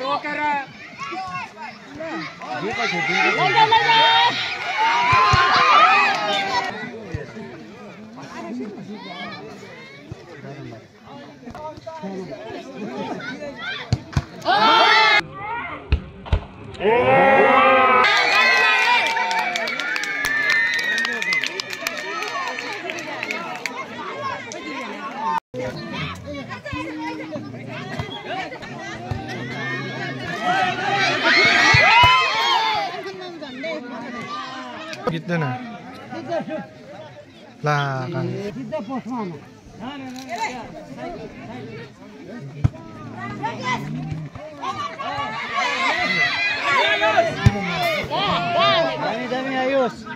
रोकेर Gitu nah. Lah kan. Dami ayos.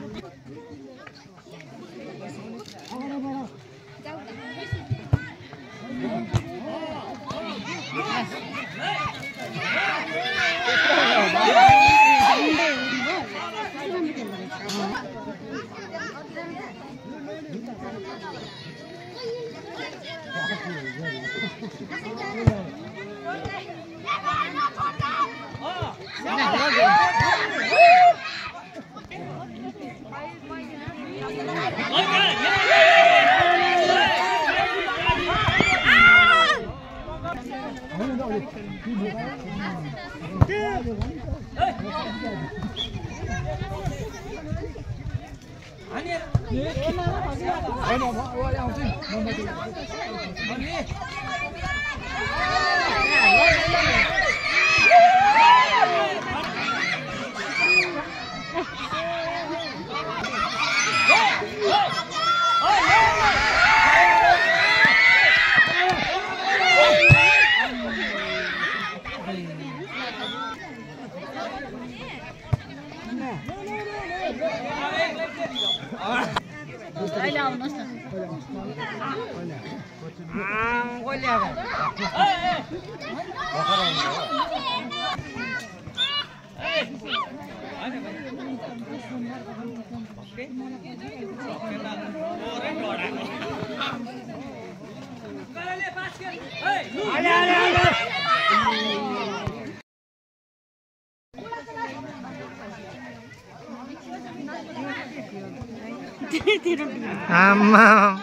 Ama.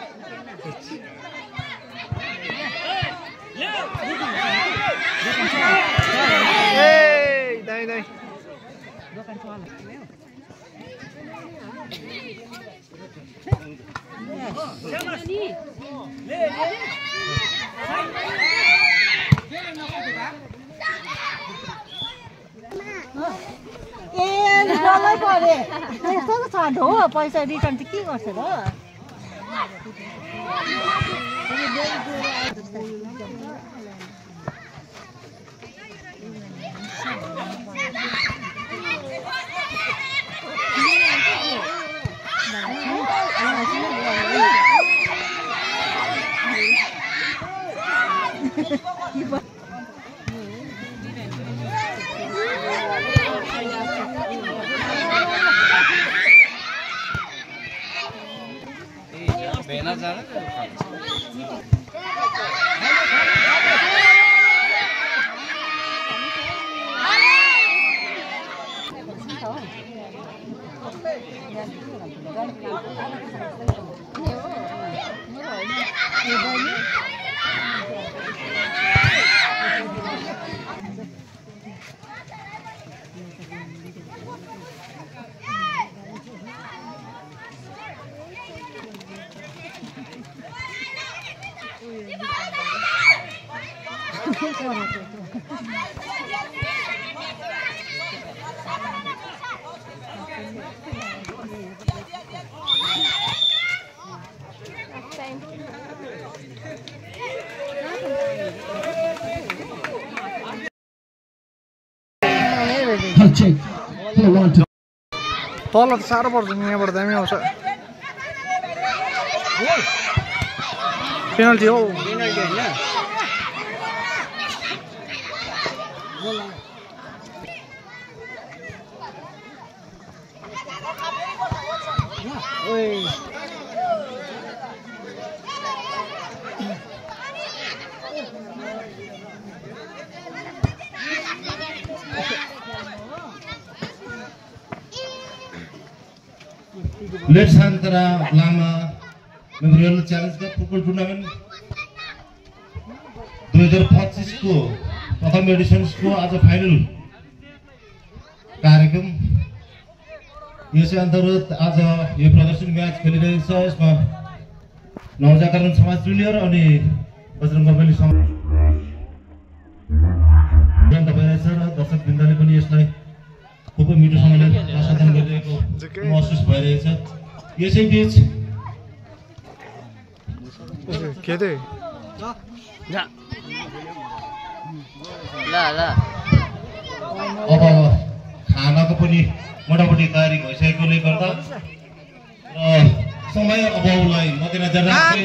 Hey, dai. पैसा return चाहिँ के गर्छ र बेना जाने तल त साह्रो पर्छ नि यहाँबाट दामी आउँछ पेनल्टी हो late Shantara Lama memorial challenge cup football tournament 2025 को प्रथम एडिसनको आज फाइनल कार्यक्रम यसै अन्तर्गत आज यो प्रदर्शन म्याच खेलिरहेको छ। यसमा नवजागरण समाज जुनियर अनि बजरङ्ग बली समाज भइरहेछ र दर्शक वृन्दले पनि यसलाई खुबै मिठोसँगले आस्वादन गरिरहेको महसुस भइरहेछ। यसै बीच अब खानाको पनि मोटामोटी तयारी भइसकेकोले गर्दा र समय अभावलाई मध्यनजर राख्दै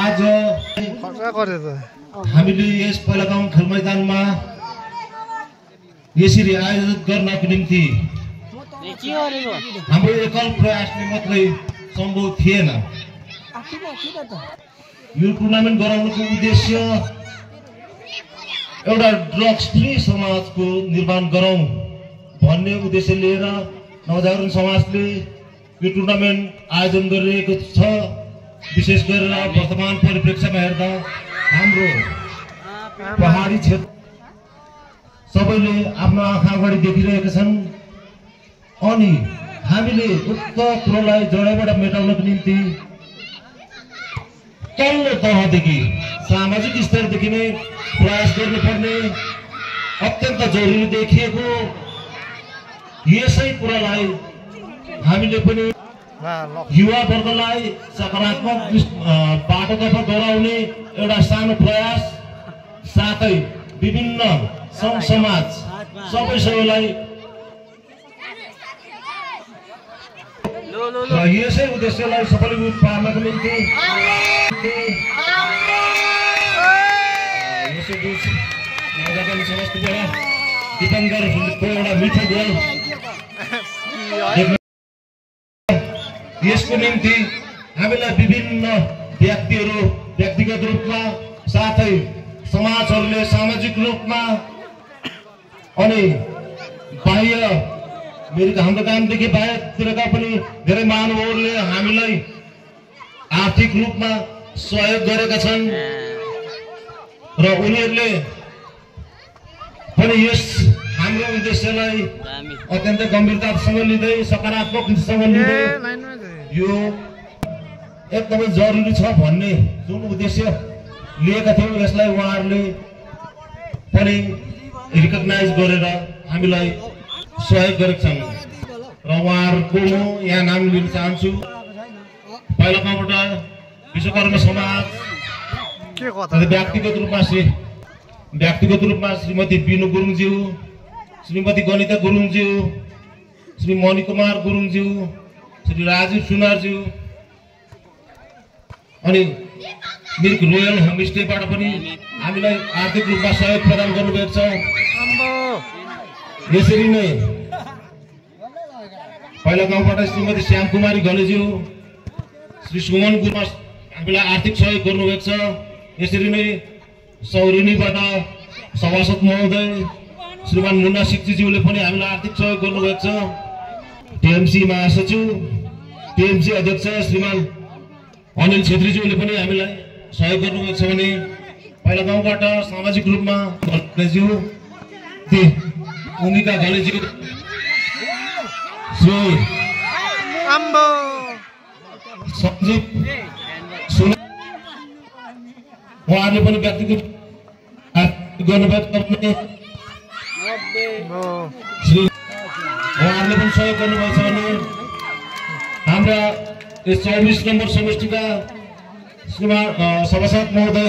आज हामीले यस पहिलागाउँ खेल मैदानमा यसरी आयोजित गर्नको निम्ति हाम्रो एकल प्रयासले मात्रै सम्भव थिएन। यो टुर्नामेन्ट गराउनुको उद्देश्य एउटा ड्रग्स फ्री समाजको निर्माण गरौँ भन्ने उद्देश्य लिएर नवजागरण समाजले यो टुर्नामेन्ट आयोजन गरिरहेको छ। विशेष गरेर वर्तमान परिप्रेक्ष्यमा हेर्दा हाम्रो पहाडी क्षेत्र सबैले आफ्नो आँखा अगाडि देखिरहेका छन् अनि हामीले उक्त कुरोलाई जडैबाट मेटाउनको निम्ति तल्लो तहदेखि सामाजिक स्तरदेखि नै प्रयास गर्नुपर्ने अत्यन्त जरुरी देखिएको यसै कुरालाई हामीले पनि युवा वर्गलाई सकारात्मक बाटोतर्फ गराउने एउटा सानो प्रयास साथै विभिन्न सङ्घ समाज सबैलाई यसै उद्देश्यलाई सफलीभूत पार्नको निम्ति यसै बीच नवजागरण समाजको दिपङ्करको एउटा मिठो गोल यसको निम्ति हामीलाई विभिन्न व्यक्तिहरू व्यक्तिगत रूपमा साथै समाजहरूले सामाजिक रूपमा अनि बाह्य हाम्रो गाउँदेखि बाहिरतिरका पनि धेरै महानुभावहरूले हामीलाई आर्थिक रूपमा सहयोग गरेका छन् र उनीहरूले पनि यस हाम्रो उद्देश्यलाई अत्यन्त गम्भीरतासँग लिँदै सकारात्मकसँग लिँदै यो एकदमै जरुरी छ भन्ने जुन उद्देश्य लिएका थियौँ यसलाई उहाँहरूले पनि रिकग्नाइज गरेर हामीलाई सहयोग गरेका छन् र उहाँहरूको म यहाँ नाम लिन चाहन्छु। पहिलाबाट विश्वकर्मा समाज व्यक्तिगत रूपमा श्रीमती बिनु गुरुङज्यू, श्रीमती गणिता गुरुङज्यू, श्री मणिकुमार गुरुङज्यू, श्री राजीव सुनारज्यू अनि मिरिक रोयल होमस्टेबाट पनि हामीलाई आर्थिक रूपमा सहयोग प्रदान गर्नुभएको छ। यसरी नै पहिला गाउँबाट श्रीमती श्याम कुमारी घलेज्यू, श्री सुमन गुरुङ हामीलाई आर्थिक सहयोग गर्नुभएको छ। यसरी नै सौरिनीबाट सभासद महोदय श्रीमान मुन्ना सिक्जीज्यूले पनि हामीलाई आर्थिक सहयोग गर्नुभएको छ। टिएमसी महासचिव टिएमसी अध्यक्ष श्रीमान अनिल छेत्रीज्यूले पनि हामीलाई सहयोग गर्नुभएको छ भने पहिला गाउँबाट सामाजिक रूपमा घलेज्यू, उमिका घलेज्यू, श्री सञ्जीव उहाँहरूले पनि व्यक्तिगत गर्नुभएको उहाँहरूले पनि सहयोग गर्नुभएको छ भने हाम्रा 24 नम्बर समष्टिका श्रीमान सभासद महोदय